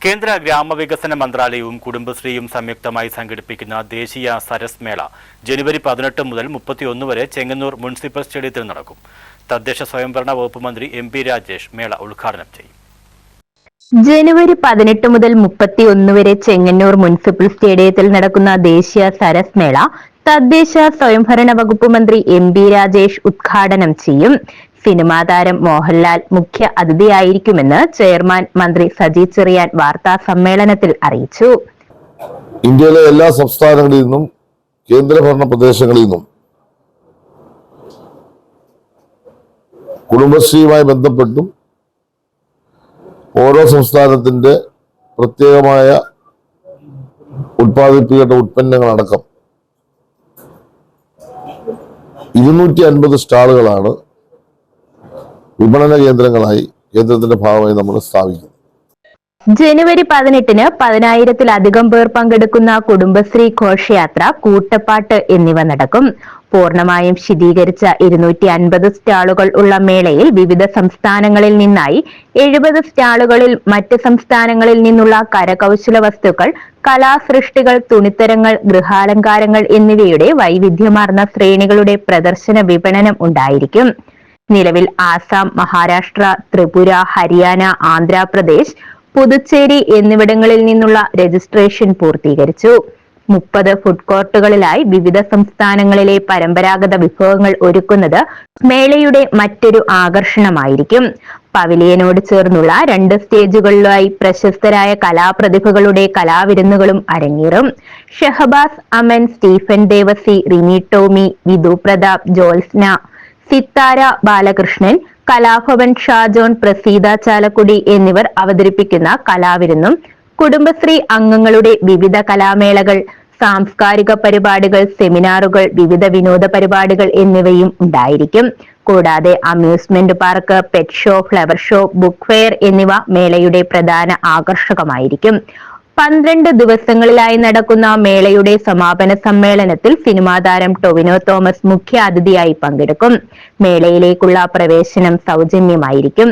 കേന്ദ്ര ഗ്രാമവികസന മന്ത്രാലയവും കുടുംബശ്രീയും സംയുക്തമായി സംഘടിപ്പിക്കുന്ന ദേശീയ സരസ് മേള ജനുവരി 18 മുതൽ 31 വരെ ചെങ്ങന്നൂർ മുനിസിപ്പൽ സ്റ്റേഡിയത്തിൽ നടക്കും. തദ്ദേശ സ്വയംഭരണ വകുപ്പ് മന്ത്രി MP രാജേഷ് മേള ഉദ്ഘാടനം ചെയ്യും. ജനുവരി 18 മുതൽ 31 വരെ ചെങ്ങന്നൂർ മുനിസിപ്പൽ സ്റ്റേഡിയത്തിൽ നടക്കുന്ന ദേശീയ സരസ് മേള തദ്ദേശ സ്വയംഭരണ വകുപ്പ് മന്ത്രി MP രാജേഷ് ഉദ്ഘാടനം ചെയ്യും. സിനിമാ താരം മോഹൻലാൽ മുഖ്യ അതിഥിയായിരിക്കുമെന്ന് ചെയർമാൻ മന്ത്രി സജി ചെറിയാൻ വാർത്താ സമ്മേളനത്തിൽ അറിയിച്ചു. ഇന്ത്യയിലെ എല്ലാ സംസ്ഥാനങ്ങളിൽ നിന്നും കേന്ദ്രഭരണ പ്രദേശങ്ങളിൽ നിന്നും കുടുംബശ്രീയുമായി ബന്ധപ്പെട്ടും ഓരോ സംസ്ഥാനത്തിന്റെ പ്രത്യേകമായ ഉത്പാദിപ്പിക്കേണ്ട ഉൽപ്പന്നങ്ങളടക്കം 250 സ്റ്റാളുകളാണ് വിപണന കേന്ദ്രങ്ങളായി കേന്ദ്രത്തിന്റെ ഭാഗമായി നമ്മൾ സ്ഥാപിക്കുന്നത്. ജനുവരി 18-ന് 10,000-ത്തിലധികം പേർ പങ്കെടുക്കുന്ന കുടുംബശ്രീ ഘോഷയാത്ര, കൂട്ടപ്പാട്ട് എന്നിവ നടക്കും. പൂർണ്ണമായും ശീതീകരിച്ച 250 സ്റ്റാളുകൾ ഉള്ള മേളയിൽ വിവിധ സംസ്ഥാനങ്ങളിൽ നിന്നായി 70 സ്റ്റാളുകളിൽ മറ്റ് സംസ്ഥാനങ്ങളിൽ നിന്നുള്ള കരകൗശല വസ്തുക്കൾ, കലാസൃഷ്ടികൾ, തുണിത്തരങ്ങൾ, ഗൃഹാലങ്കാരങ്ങൾ എന്നിവയുടെ വൈവിധ്യമാർന്ന ശ്രേണികളുടെ പ്രദർശന വിപണനം ഉണ്ടായിരിക്കും. നിലവിൽ ആസാം, മഹാരാഷ്ട്ര, ത്രിപുര, ഹരിയാന, ആന്ധ്രാപ്രദേശ്, പുതുച്ചേരി എന്നിവിടങ്ങളിൽ നിന്നുള്ള രജിസ്ട്രേഷൻ പൂർത്തീകരിച്ചു. 30 ഫുഡ് കോർട്ടുകളിലായി വിവിധ സംസ്ഥാനങ്ങളിലെ പരമ്പരാഗത വിഭവങ്ങൾ ഒരുക്കുന്നത് മേളയുടെ മറ്റൊരു ആകർഷണമായിരിക്കും. പവിലിയനോട് ചേർന്നുള്ള 2 സ്റ്റേജുകളിലായി പ്രശസ്തരായ കലാപ്രതിഭകളുടെ കലാവിരുന്നുകളും അരങ്ങേറും. ഷഹബാസ് അമൻ, സ്റ്റീഫൻ ദേവസി, റിനി ടോമി, വിധു പ്രതാപ്, ജോത്സ്ന, സിത്താര ബാലകൃഷ്ണൻ, കലാഭവൻ ഷാജോൺ, പ്രസീത ചാലക്കുടി എന്നിവർ അവതരിപ്പിക്കുന്ന കലാവിരുന്നും, കുടുംബശ്രീ അംഗങ്ങളുടെ വിവിധ കലാമേളകൾ, സാംസ്കാരിക പരിപാടികൾ, സെമിനാറുകൾ, വിവിധ വിനോദ പരിപാടികൾ എന്നിവയും ഉണ്ടായിരിക്കും. കൂടാതെ amusement park, pet show, flower show, book fair എന്നിവ മേളയുടെ പ്രധാന ആകർഷകമായിരിക്കും. 12 ദിവസങ്ങളിലായി നടക്കുന്ന മേളയുടെ സമാപന സമ്മേളനത്തിൽ സിനിമാ താരം ടൊവിനോ തോമസ് മുഖ്യ അതിഥിയായി പങ്കെടുക്കും. മേളയിലേക്കുള്ള പ്രവേശനം സൗജന്യമായിരിക്കും.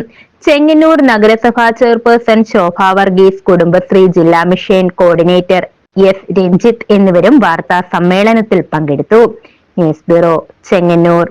ചെങ്ങന്നൂർ നഗരസഭാ ചെയർപേഴ്സൺ ശോഭ വർഗീസ്, കുടുംബശ്രീ ജില്ലാ മിഷൻ കോർഡിനേറ്റർ S രഞ്ജിത്ത് എന്നിവരും വാർത്താ സമ്മേളനത്തിൽ പങ്കെടുത്തു. News bureau, Chengannur.